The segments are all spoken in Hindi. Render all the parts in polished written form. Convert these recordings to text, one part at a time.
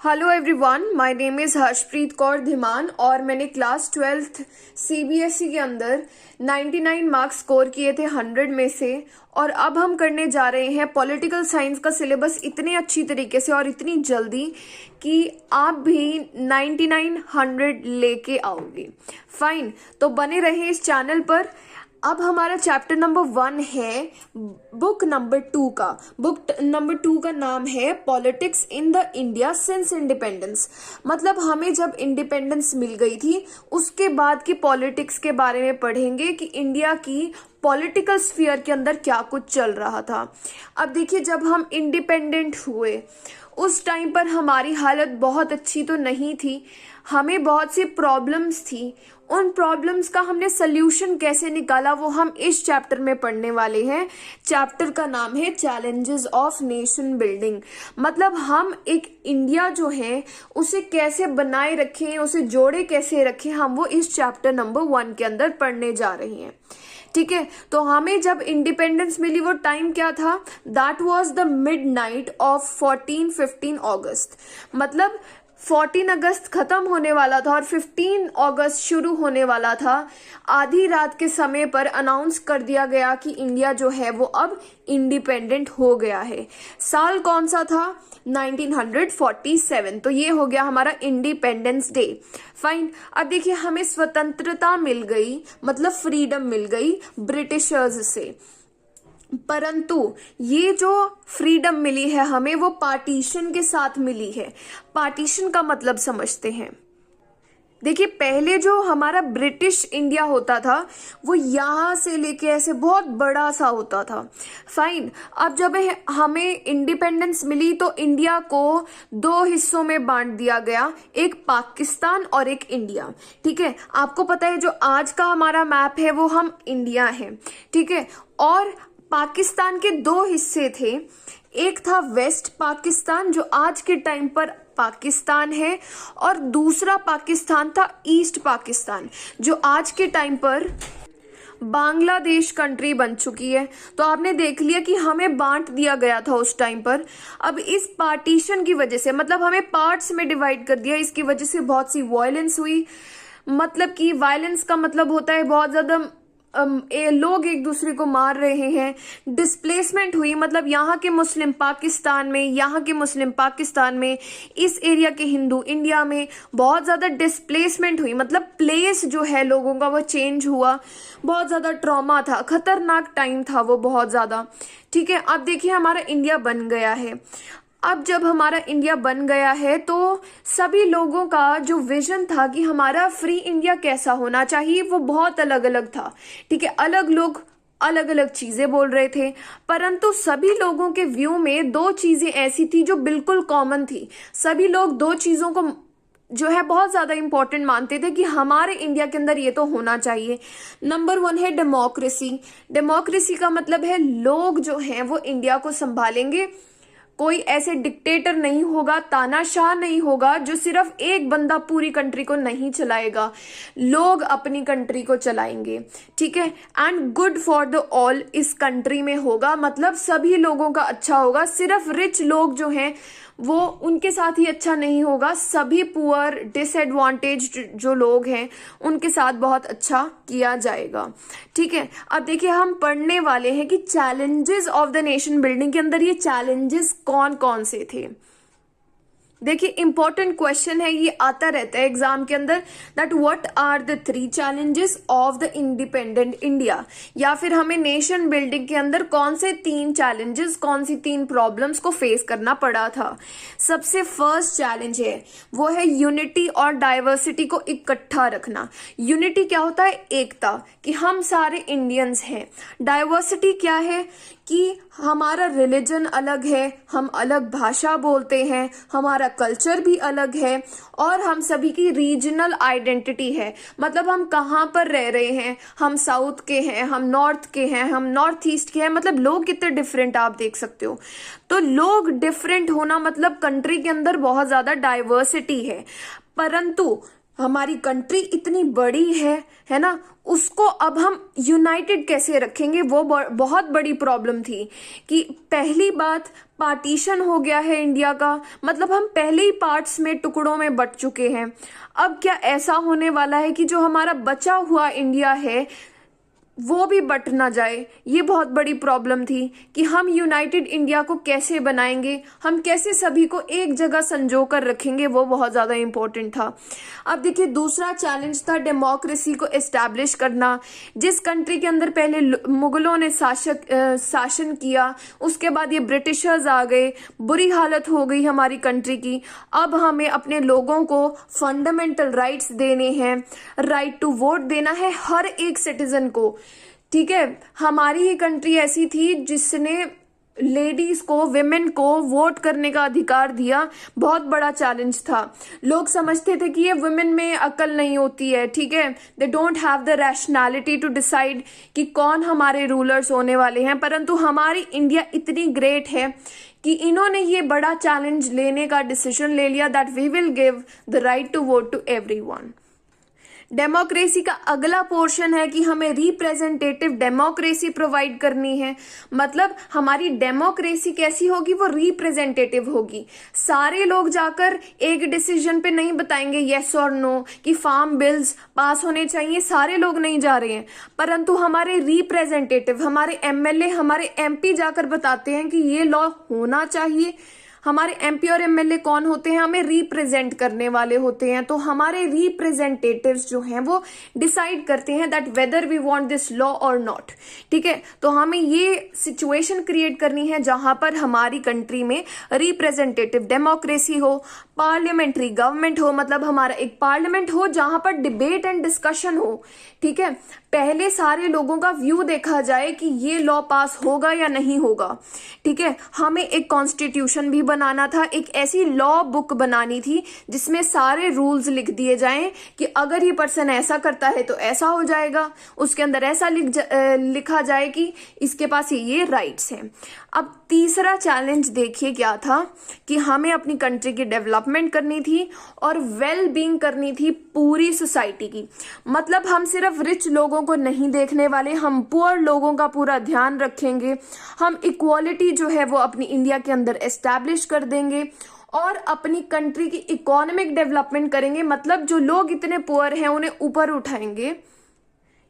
Hello everyone, my name is Harshpreet Kaur Dhiman और मैंने क्लास 12th सीबीएसई के अंदर 99 मार्क्स स्कोर किए थे 100 में से। और अब हम करने जा रहे हैं पॉलिटिकल साइंस का सिलेबस इतने अच्छी तरीके से और इतनी जल्दी कि आप भी 99 100 लेके आओगे। फाइन, तो बने रहे इस चैनल पर। अब हमारा चैप्टर नंबर 1 है बुक नंबर 2 का। बुक नंबर 2 का नाम है politics in the India since independence. मतलब हमें जब इंडिपेंडेंस मिल गई थी उसके बाद की पॉलिटिक्स के बारे में पढ़ेंगे कि इंडिया की पॉलिटिकल स्फीयर के अंदर क्या कुछ चल रहा था। अब देखिए, जब हम इंडिपेंडेंट हुए उस टाइम पर हमारी हालत बहुत अच्छी तो नहीं थी, हमें बहुत सी प्रॉब्लम्स थी। उन प्रॉब्लम्स का हमने सल्यूशन कैसे निकाला वो हम इस चैप्टर में पढ़ने वाले हैं। चैप्टर का नाम है चैलेंजेस ऑफ नेशन बिल्डिंग। मतलब हम एक इंडिया जो है उसे कैसे बनाए रखें, उसे जोड़े कैसे रखें, हम वो इस चैप्टर नंबर 1 के अंदर पढ़ने जा रहे हैं। ठीक है, तो हमें जब इंडिपेंडेंस मिली वो टाइम क्या था? That was the midnight of 14-15 अगस्त। मतलब 14 अगस्त खत्म होने वाला था और 15 अगस्त शुरू होने वाला था। आधी रात के समय पर अनाउंस कर दिया गया कि इंडिया जो है वो अब इंडिपेंडेंट हो गया है। साल कौन सा था? 1947। तो ये हो गया हमारा इंडिपेंडेंस डे। फाइन, अब देखिए हमें स्वतंत्रता मिल गई, मतलब फ्रीडम मिल गई ब्रिटिशर्स से। परंतु ये जो फ्रीडम मिली है हमें वो पार्टीशन के साथ मिली है। पार्टीशन का मतलब समझते हैं। देखिए, पहले जो हमारा ब्रिटिश इंडिया होता था वो यहां से लेके ऐसे बहुत बड़ा सा होता था। फाइन, अब जब हमें इंडिपेंडेंस मिली तो इंडिया को 2 हिस्सों में बांट दिया गया, एक पाकिस्तान और एक इंडिया। ठीक है, आपको पता है जो आज का हमारा मैप है वो हम इंडिया है। ठीक है, और पाकिस्तान के 2 हिस्से थे। एक था वेस्ट पाकिस्तान जो आज के टाइम पर पाकिस्तान है, और दूसरा पाकिस्तान था ईस्ट पाकिस्तान जो आज के टाइम पर बांग्लादेश कंट्री बन चुकी है। तो आपने देख लिया कि हमें बांट दिया गया था उस टाइम पर। अब इस पार्टीशन की वजह से, मतलब हमें पार्ट्स में डिवाइड कर दिया, इसकी वजह से बहुत सी वायलेंस हुई। मतलब कि वायलेंस का मतलब होता है बहुत ज्यादा लोग एक दूसरे को मार रहे हैं। डिस्प्लेसमेंट हुई, मतलब यहाँ के मुस्लिम पाकिस्तान में, यहाँ के मुस्लिम पाकिस्तान में, इस एरिया के हिंदू इंडिया में। बहुत ज़्यादा डिस्प्लेसमेंट हुई, मतलब प्लेस जो है लोगों का वो चेंज हुआ। बहुत ज़्यादा ट्रॉमा था, खतरनाक टाइम था वो बहुत ज़्यादा। ठीक है, अब देखिए हमारा इंडिया बन गया है। अब जब हमारा इंडिया बन गया है तो सभी लोगों का जो विजन था कि हमारा फ्री इंडिया कैसा होना चाहिए वो बहुत अलग अलग था। ठीक है, अलग लोग अलग अलग चीजें बोल रहे थे, परंतु सभी लोगों के व्यू में 2 चीजें ऐसी थी जो बिल्कुल कॉमन थी। सभी लोग 2 चीजों को जो है बहुत ज्यादा इंपॉर्टेंट मानते थे कि हमारे इंडिया के अंदर ये तो होना चाहिए। नंबर 1 है डेमोक्रेसी। डेमोक्रेसी का मतलब है लोग जो हैं वो इंडिया को संभालेंगे। कोई ऐसे डिक्टेटर नहीं होगा, तानाशाह नहीं होगा जो सिर्फ एक बंदा पूरी कंट्री को नहीं चलाएगा, लोग अपनी कंट्री को चलाएंगे। ठीक है, and good for the all इस कंट्री में होगा, मतलब सभी लोगों का अच्छा होगा। सिर्फ रिच लोग जो हैं वो उनके साथ ही अच्छा नहीं होगा, सभी पुअर डिसएडवांटेज जो लोग हैं उनके साथ बहुत अच्छा किया जाएगा। ठीक है, अब देखिए हम पढ़ने वाले हैं कि challenges of the nation building के अंदर ये चैलेंजेस कौन कौन से थे। देखिए, इंपॉर्टेंट क्वेश्चन है, ये आता रहता है एग्जाम के अंदर, that what are the 3 challenges of the independent India. या फिर हमें नेशन बिल्डिंग के अंदर कौन से 3 चैलेंजेस, कौन सी 3 प्रॉब्लम्स को फेस करना पड़ा था। सबसे फर्स्ट चैलेंज है वो है यूनिटी और डाइवर्सिटी को इकट्ठा रखना। यूनिटी क्या होता है? एकता, कि हम सारे इंडियंस हैं। डाइवर्सिटी क्या है? कि हमारा रिलीजन अलग है, हम अलग भाषा बोलते हैं, हमारा कल्चर भी अलग है, और हम सभी की रीजनल आइडेंटिटी है। मतलब हम कहाँ पर रह रहे हैं, हम साउथ के हैं, हम नॉर्थ के हैं, हम नॉर्थ ईस्ट के हैं। मतलब लोग कितने डिफरेंट आप देख सकते हो। तो लोग डिफरेंट होना मतलब कंट्री के अंदर बहुत ज्यादा डाइवर्सिटी है। परंतु हमारी कंट्री इतनी बड़ी है ना, उसको अब हम यूनाइटेड कैसे रखेंगे, वो बहुत बड़ी प्रॉब्लम थी। कि पहली बात, पार्टीशन हो गया है इंडिया का, मतलब हम पहले ही पार्ट्स में, टुकड़ों में बट चुके हैं। अब क्या ऐसा होने वाला है कि जो हमारा बचा हुआ इंडिया है वो भी बट ना जाए, ये बहुत बड़ी प्रॉब्लम थी कि हम यूनाइटेड इंडिया को कैसे बनाएंगे, हम कैसे सभी को एक जगह संजो कर रखेंगे, वो बहुत ज़्यादा इम्पोर्टेंट था। अब देखिए दूसरा चैलेंज था डेमोक्रेसी को एस्टैब्लिश करना। जिस कंट्री के अंदर पहले मुगलों ने शासन किया, उसके बाद ये ब्रिटिशर्स आ गए, बुरी हालत हो गई हमारी कंट्री की। अब हमें अपने लोगों को फंडामेंटल राइट्स देने हैं, राइट टू वोट देना है हर एक सिटीजन को। ठीक है, हमारी ही कंट्री ऐसी थी जिसने लेडीज को, विमेन को वोट करने का अधिकार दिया। बहुत बड़ा चैलेंज था। लोग समझते थे कि ये वुमेन में अकल नहीं होती है, ठीक है, they don't have the rationality to decide कि कौन हमारे रूलर्स होने वाले हैं। परंतु हमारी इंडिया इतनी ग्रेट है कि इन्होंने ये बड़ा चैलेंज लेने का डिसीजन ले लिया that we will give the right to vote to everyone. Democracy का अगला पोर्शन है कि हमें रिप्रेजेंटेटिव डेमोक्रेसी प्रोवाइड करनी है। मतलब हमारी डेमोक्रेसी कैसी होगी, वो रिप्रेजेंटेटिव होगी। सारे लोग जाकर एक डिसीजन पे नहीं बताएंगे यस और नो कि फार्म बिल्स पास होने चाहिए, सारे लोग नहीं जा रहे हैं, परंतु हमारे रिप्रेजेंटेटिव, हमारे एमएलए, हमारे एमपी जाकर बताते हैं कि ये लॉ होना चाहिए। हमारे एमपी और एमएलए कौन होते हैं, हमें रिप्रेजेंट करने वाले होते हैं। तो हमारे रिप्रेजेंटेटिव्स जो हैं वो डिसाइड करते हैं that whether we want this law और नॉट। ठीक है, तो हमें ये सिचुएशन क्रिएट करनी है जहां पर हमारी कंट्री में रिप्रेजेंटेटिव डेमोक्रेसी हो, पार्लियामेंट्री गवर्नमेंट हो, मतलब हमारा एक पार्लियामेंट हो जहां पर डिबेट एंड डिस्कशन हो। ठीक है, पहले सारे लोगों का व्यू देखा जाए कि ये लॉ पास होगा या नहीं होगा। ठीक है, हमें एक कॉन्स्टिट्यूशन भी बनाना था, एक ऐसी लॉ बुक बनानी थी जिसमें सारे रूल्स लिख दिए जाएं कि अगर ये पर्सन ऐसा करता है तो ऐसा हो जाएगा, उसके अंदर ऐसा लिखा जाए कि इसके पास ये राइट्स हैं। अब तीसरा चैलेंज देखिए क्या था कि हमें अपनी कंट्री की डेवलपमेंट करनी थी और वेल बीइंग करनी थी पूरी सोसाइटी की। मतलब हम सिर्फ रिच लोगों को नहीं देखने वाले, हम पुअर लोगों का पूरा ध्यान रखेंगे। हम इक्वालिटी जो है वो अपनी इंडिया के अंदर एस्टैब्लिश कर देंगे और अपनी कंट्री की इकोनॉमिक डेवलपमेंट करेंगे। मतलब जो लोग इतने पुअर हैं उन्हें ऊपर उठाएंगे।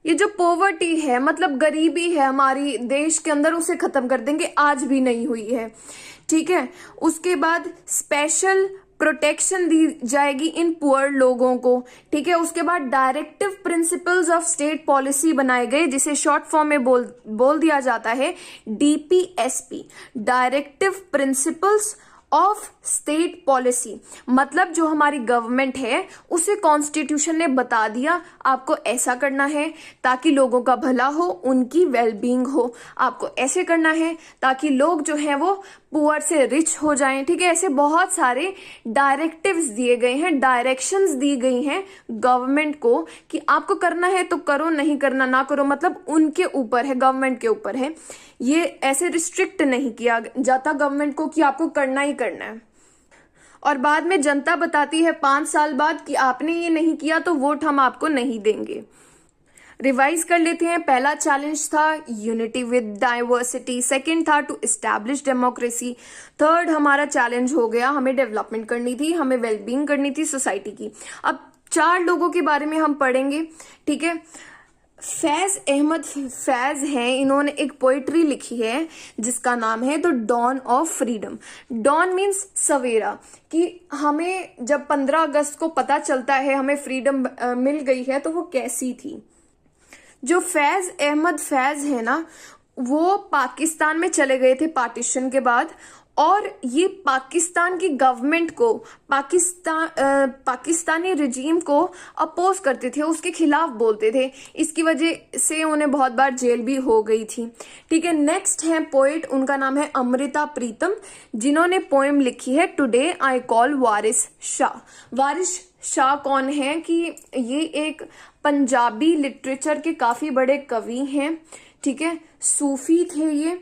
ये जो पॉवर्टी है, मतलब गरीबी है हमारी देश के अंदर, उसे खत्म कर देंगे, आज भी नहीं हुई है। ठीक है, उसके बाद स्पेशल प्रोटेक्शन दी जाएगी इन पुअर लोगों को। ठीक है, उसके बाद directive principles of state policy बनाए गए, जिसे शॉर्ट फॉर्म में बोल दिया जाता है DPSP, directive principles of state policy. मतलब जो हमारी गवर्नमेंट है उसे कॉन्स्टिट्यूशन ने बता दिया आपको ऐसा करना है ताकि लोगों का भला हो, उनकी वेलबींग हो। आपको ऐसे करना है ताकि लोग जो है वो पुअर से रिच हो जाएं। ठीक है, ऐसे बहुत सारे डायरेक्टिव्स दिए गए हैं, डायरेक्शंस दी गई हैं गवर्नमेंट को कि आपको करना है तो करो, नहीं करना ना करो। मतलब उनके ऊपर है, गवर्नमेंट के ऊपर है। ये ऐसे रिस्ट्रिक्ट नहीं किया जाता गवर्नमेंट को कि आपको करना ही करना है। और बाद में जनता बताती है 5 साल बाद कि आपने ये नहीं किया तो वोट हम आपको नहीं देंगे। रिवाइज कर लेते हैं। पहला चैलेंज था यूनिटी विद डाइवर्सिटी, सेकंड था टू एस्टैब्लिश डेमोक्रेसी, थर्ड हमारा चैलेंज हो गया हमें डेवलपमेंट करनी थी, हमें वेलबींग करनी थी सोसाइटी की। अब 4 लोगों के बारे में हम पढ़ेंगे। ठीक है, फैज अहमद फैज हैं, इन्होंने एक पोइट्री लिखी है जिसका नाम है the dawn of freedom. Dawn means सवेरा, कि हमें जब 15 अगस्त को पता चलता है हमें फ्रीडम मिल गई है तो वो कैसी थी। जो फैज अहमद फैज है ना, वो पाकिस्तान में चले गए थे पार्टीशन के बाद, और ये पाकिस्तान की गवर्नमेंट को, पाकिस्तानी रिजीम को अपोज करते थे, उसके खिलाफ बोलते थे। इसकी वजह से उन्हें बहुत बार जेल भी हो गई थी। ठीक है, नेक्स्ट है पोएट, उनका नाम है अमृता प्रीतम, जिन्होंने पोएम लिखी है टुडे आई कॉल वारिस शाह। वारिस शाह कौन है कि ये एक पंजाबी लिटरेचर के काफी बड़े कवि हैं। ठीक है, सूफी थे ये,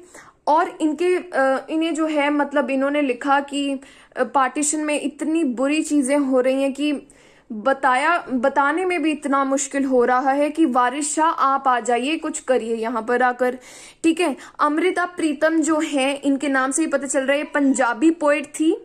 और इन्हें जो है, मतलब इन्होंने लिखा कि पार्टीशन में इतनी बुरी चीजें हो रही हैं कि बताने में भी इतना मुश्किल हो रहा है कि वारिस शाह आप आ जाइए, कुछ करिए यहाँ पर आकर। ठीक है, अमृता प्रीतम जो है, इनके नाम से ही पता चल रहा है, पंजाबी पोएट थी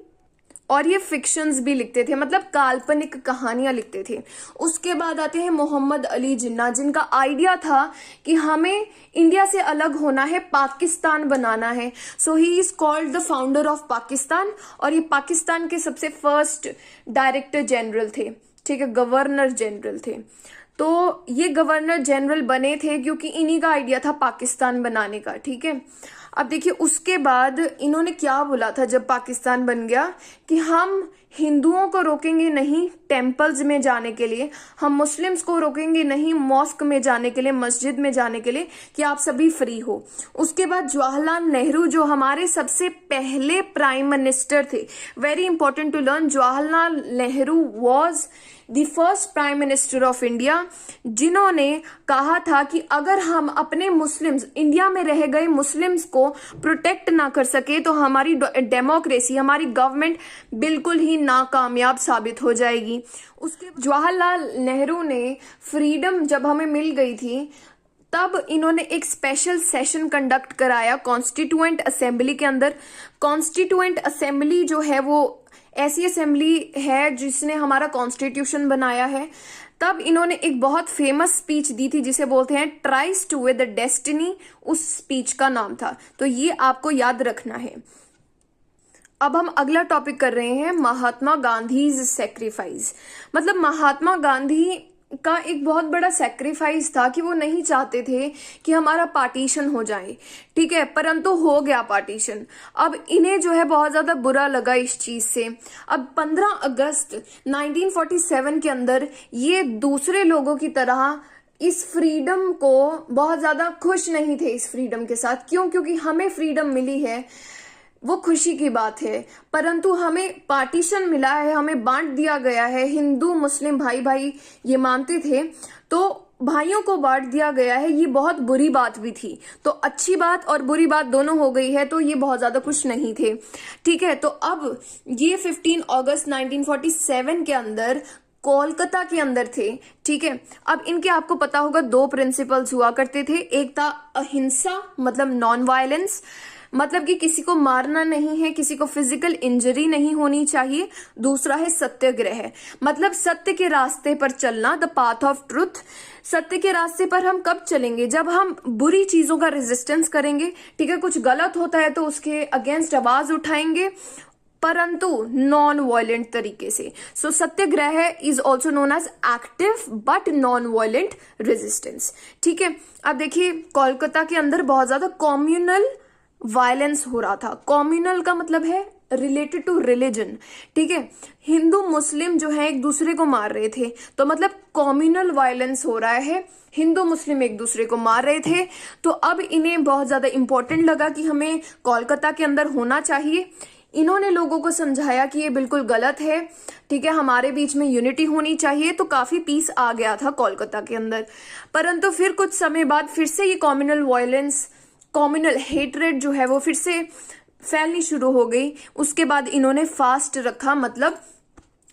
और ये फिक्शंस भी लिखते थे, मतलब काल्पनिक कहानियां लिखते थे। उसके बाद आते हैं मोहम्मद अली जिन्ना, जिनका आइडिया था कि हमें इंडिया से अलग होना है, पाकिस्तान बनाना है। So he is called the founder of Pakistan, और ये पाकिस्तान के सबसे फर्स्ट डायरेक्टर जनरल थे। ठीक है, गवर्नर जनरल थे। तो ये गवर्नर जनरल बने थे क्योंकि इन्हीं का आइडिया था पाकिस्तान बनाने का। ठीक है, अब देखिए उसके बाद इन्होंने क्या बोला था जब पाकिस्तान बन गया, कि हम हिंदुओं को रोकेंगे नहीं टेम्पल्स में जाने के लिए, हम मुस्लिम्स को रोकेंगे नहीं मॉस्क में जाने के लिए, मस्जिद में जाने के लिए, कि आप सभी फ्री हो। उसके बाद जवाहरलाल नेहरू जो हमारे सबसे पहले प्राइम मिनिस्टर थे, very important to learn, Jawaharlal Nehru was the first prime minister of India, जिन्होंने कहा था कि अगर हम अपने मुस्लिम्स, इंडिया में रह गए मुस्लिम्स को प्रोटेक्ट ना कर सके तो हमारी डेमोक्रेसी, हमारी गवर्नमेंट बिल्कुल ही नाकामयाब साबित हो जाएगी। उसके जवाहरलाल नेहरू ने फ्रीडम जब हमें मिल गई थी, तब इन्होंने एक स्पेशल सेशन कंडक्ट कराया कॉन्स्टिट्यूएंट असेंबली के अंदर। कॉन्स्टिट्यूएंट असेंबली जो है वो ऐसी असेंबली है जिसने हमारा कॉन्स्टिट्यूशन बनाया है। तब इन्होंने एक बहुत फेमस स्पीच दी थी जिसे बोलते हैं ट्राइस टू विद द डेस्टिनी, उस स्पीच का नाम था। तो ये आपको याद रखना है। अब हम अगला टॉपिक कर रहे हैं महात्मा गांधी सेक्रीफाइस। मतलब महात्मा गांधी का एक बहुत बड़ा सेक्रीफाइस था कि वो नहीं चाहते थे कि हमारा पार्टीशन हो जाए। ठीक है, परंतु हो गया पार्टीशन। अब इन्हें जो है बहुत ज्यादा बुरा लगा इस चीज से। अब 15 अगस्त 1947 के अंदर ये दूसरे लोगों की तरह इस फ्रीडम को बहुत ज्यादा खुश नहीं थे इस फ्रीडम के साथ। क्यों? क्योंकि हमें फ्रीडम मिली है, वो खुशी की बात है, परंतु हमें पार्टीशन मिला है, हमें बांट दिया गया है। हिंदू मुस्लिम भाई भाई ये मानते थे, तो भाइयों को बांट दिया गया है, ये बहुत बुरी बात भी थी। तो अच्छी बात और बुरी बात दोनों हो गई है, तो ये बहुत ज्यादा खुश नहीं थे। ठीक है, तो अब ये 15 अगस्त 1947 के अंदर कोलकाता के अंदर थे। ठीक है, अब इनके आपको पता होगा 2 प्रिंसिपल्स हुआ करते थे। एक था अहिंसा, मतलब नॉन वायलेंस, मतलब कि किसी को मारना नहीं है, किसी को फिजिकल इंजरी नहीं होनी चाहिए। दूसरा है सत्याग्रह, मतलब सत्य के रास्ते पर चलना, द पाथ ऑफ ट्रुथ। सत्य के रास्ते पर हम कब चलेंगे? जब हम बुरी चीजों का रेजिस्टेंस करेंगे। ठीक है, कुछ गलत होता है तो उसके अगेंस्ट आवाज उठाएंगे, परंतु नॉन वायलेंट तरीके से। So satyagraha is also known as active but non violent resistance. ठीक है, अब देखिए कोलकाता के अंदर बहुत ज्यादा कॉम्युनल वायलेंस हो रहा था। कॉम्युनल का मतलब है रिलेटेड टू रिलीजन। ठीक है, हिंदू मुस्लिम जो है एक दूसरे को मार रहे थे, तो मतलब कॉम्युनल वायलेंस हो रहा है, हिंदू मुस्लिम एक दूसरे को मार रहे थे। तो अब इन्हें बहुत ज्यादा इंपॉर्टेंट लगा कि हमें कोलकाता के अंदर होना चाहिए। इन्होंने लोगों को समझाया कि ये बिल्कुल गलत है। ठीक है, हमारे बीच में यूनिटी होनी चाहिए। तो काफी पीस आ गया था कोलकाता के अंदर। परंतु फिर कुछ समय बाद फिर से ये कॉम्युनल वायलेंस, कॉम्युनल हेट्रेड जो है वो फिर से फैलनी शुरू हो गई। उसके बाद इन्होंने फास्ट रखा, मतलब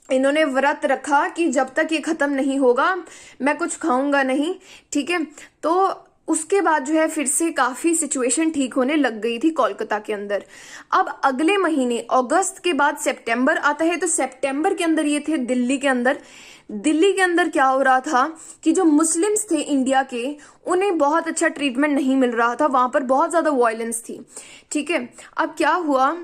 इन्होंने व्रत रखा कि जब तक ये खत्म नहीं होगा मैं कुछ खाऊंगा नहीं। ठीक है, तो उसके बाद जो है फिर से काफी सिचुएशन ठीक होने लग गई थी कोलकाता के अंदर। अब अगले महीने अगस्त के बाद सितंबर आता है, तो सितंबर के अंदर ये थे दिल्ली के अंदर। दिल्ली के अंदर क्या हो रहा था कि जो मुस्लिम्स थे इंडिया के, उन्हें बहुत अच्छा ट्रीटमेंट नहीं मिल रहा था, वहां पर बहुत ज्यादा वायलेंस थी। ठीक है, अब क्या हुआ,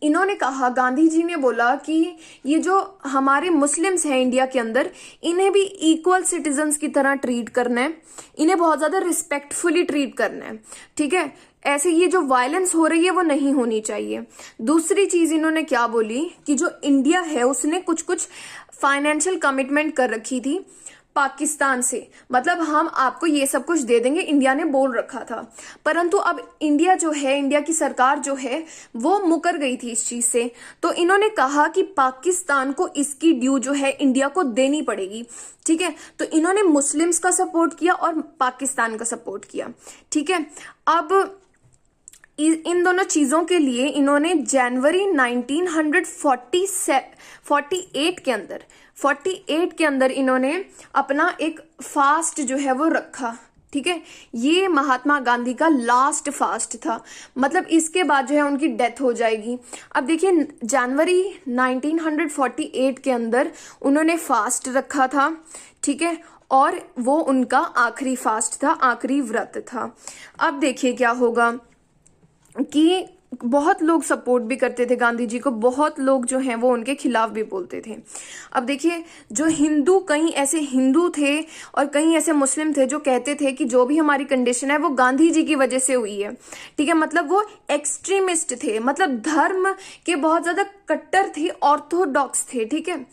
इन्होंने कहा, गांधी जी ने बोला कि ये जो हमारे मुस्लिम्स हैं इंडिया के अंदर, इन्हें भी इक्वल सिटीजन्स की तरह ट्रीट करना है, इन्हें बहुत ज्यादा रिस्पेक्टफुली ट्रीट करना है। ठीक है, ऐसे ये जो वायलेंस हो रही है वो नहीं होनी चाहिए। दूसरी चीज इन्होंने क्या बोली कि जो इंडिया है उसने कुछ कुछ फाइनेंशियल कमिटमेंट कर रखी थी पाकिस्तान से, मतलब हम आपको ये सब कुछ दे देंगे, इंडिया ने बोल रखा था। परंतु अब इंडिया जो है, इंडिया की सरकार जो है वो मुकर गई थी इस चीज से। तो इन्होंने कहा कि पाकिस्तान को इसकी ड्यू जो है इंडिया को देनी पड़ेगी। ठीक है, तो इन्होंने मुस्लिम्स का सपोर्ट किया और पाकिस्तान का सपोर्ट किया। ठीक है, अब इन दोनों चीजों के लिए इन्होंने जनवरी 1948 के अंदर इन्होंने अपना एक फास्ट जो है वो रखा। ठीक है, ये महात्मा गांधी का लास्ट फास्ट था, मतलब इसके बाद जो है उनकी डेथ हो जाएगी। अब देखिए जनवरी 1948 के अंदर उन्होंने फास्ट रखा था, ठीक है, और वो उनका आखिरी फास्ट था, आखिरी व्रत था। अब देखिए क्या होगा कि बहुत लोग सपोर्ट भी करते थे गांधी जी को, बहुत लोग जो हैं वो उनके खिलाफ भी बोलते थे। अब देखिए जो हिंदू, कई ऐसे हिंदू थे और कई ऐसे मुस्लिम थे जो कहते थे कि जो भी हमारी कंडीशन है वो गांधी जी की वजह से हुई है। ठीक है, मतलब वो एक्सट्रीमिस्ट थे, मतलब धर्म के बहुत ज्यादा कट्टर थे, ऑर्थोडॉक्स थे। ठीक है,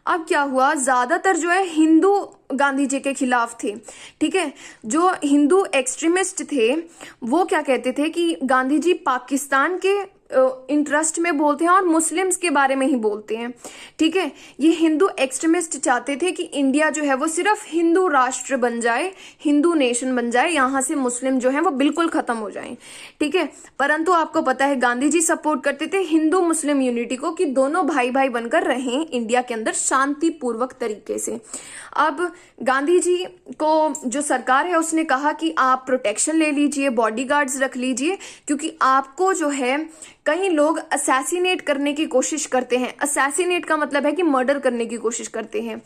अब क्या हुआ, ज्यादातर जो है हिंदू गांधी जी के खिलाफ थे। ठीक है, जो हिंदू एक्सट्रीमिस्ट थे वो क्या कहते थे कि गांधी जी पाकिस्तान के इंटरेस्ट में बोलते हैं और मुस्लिम्स के बारे में ही बोलते हैं। ठीक है, ये हिंदू एक्सट्रीमिस्ट चाहते थे कि इंडिया जो है वो सिर्फ हिंदू राष्ट्र बन जाए, हिंदू नेशन बन जाए, यहां से मुस्लिम जो है वो बिल्कुल खत्म हो जाएं। ठीक है, परंतु आपको पता है गांधी जी सपोर्ट करते थे हिंदू मुस्लिम यूनिटी को, कि दोनों भाई भाई बनकर रहें इंडिया के अंदर शांतिपूर्वक तरीके से। अब गांधी जी को जो सरकार है उसने कहा कि आप प्रोटेक्शन ले लीजिए, बॉडीगार्ड्स रख लीजिए, क्योंकि आपको जो है कई लोग असैसिनेट करने की कोशिश करते हैं। असैसिनेट का मतलब है कि मर्डर करने की कोशिश करते हैं।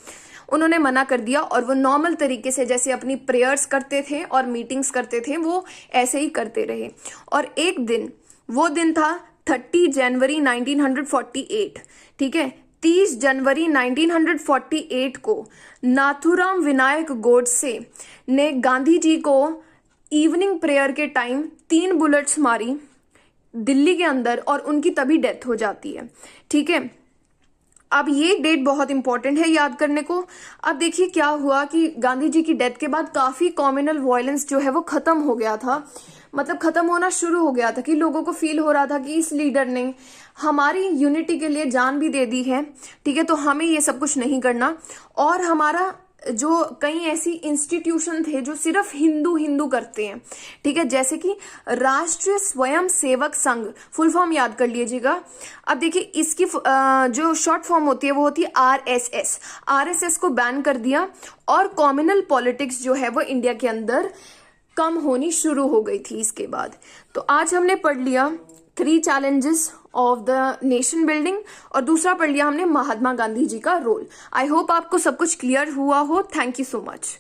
उन्होंने मना कर दिया और वो नॉर्मल तरीके से जैसे अपनी प्रेयर्स करते थे और मीटिंग्स करते थे वो ऐसे ही करते रहे। और एक दिन, वो दिन था 30 जनवरी 1948। ठीक है, 30 जनवरी 1948 को नाथुराम विनायक गोडसे ने गांधी जी को इवनिंग प्रेयर के टाइम 3 बुलेट्स मारी दिल्ली के अंदर और उनकी तभी डेथ हो जाती है। ठीक है, अब ये डेट बहुत इंपॉर्टेंट है याद करने को। अब देखिए क्या हुआ कि गांधी जी की डेथ के बाद काफी कम्युनल वायलेंस जो है वो खत्म हो गया था, मतलब खत्म होना शुरू हो गया था, कि लोगों को फील हो रहा था कि इस लीडर ने हमारी यूनिटी के लिए जान भी दे दी है। ठीक है, तो हमें ये सब कुछ नहीं करना। और हमारा जो कई ऐसी इंस्टीट्यूशन थे जो सिर्फ हिंदू हिंदू करते हैं। ठीक है, जैसे कि राष्ट्रीय स्वयं सेवक संघ, फुल फॉर्म याद कर लीजिएगा। अब देखिए इसकी जो शॉर्ट फॉर्म होती है वो होती है आरएसएस। आरएसएस को बैन कर दिया और कम्युनल पॉलिटिक्स जो है वो इंडिया के अंदर कम होनी शुरू हो गई थी इसके बाद। तो आज हमने पढ़ लिया 3 challenges of the nation building और दूसरा पढ़ लिया हमने महात्मा गांधी जी का रोल। आई होप आपको सब कुछ क्लियर हुआ हो। Thank you so much.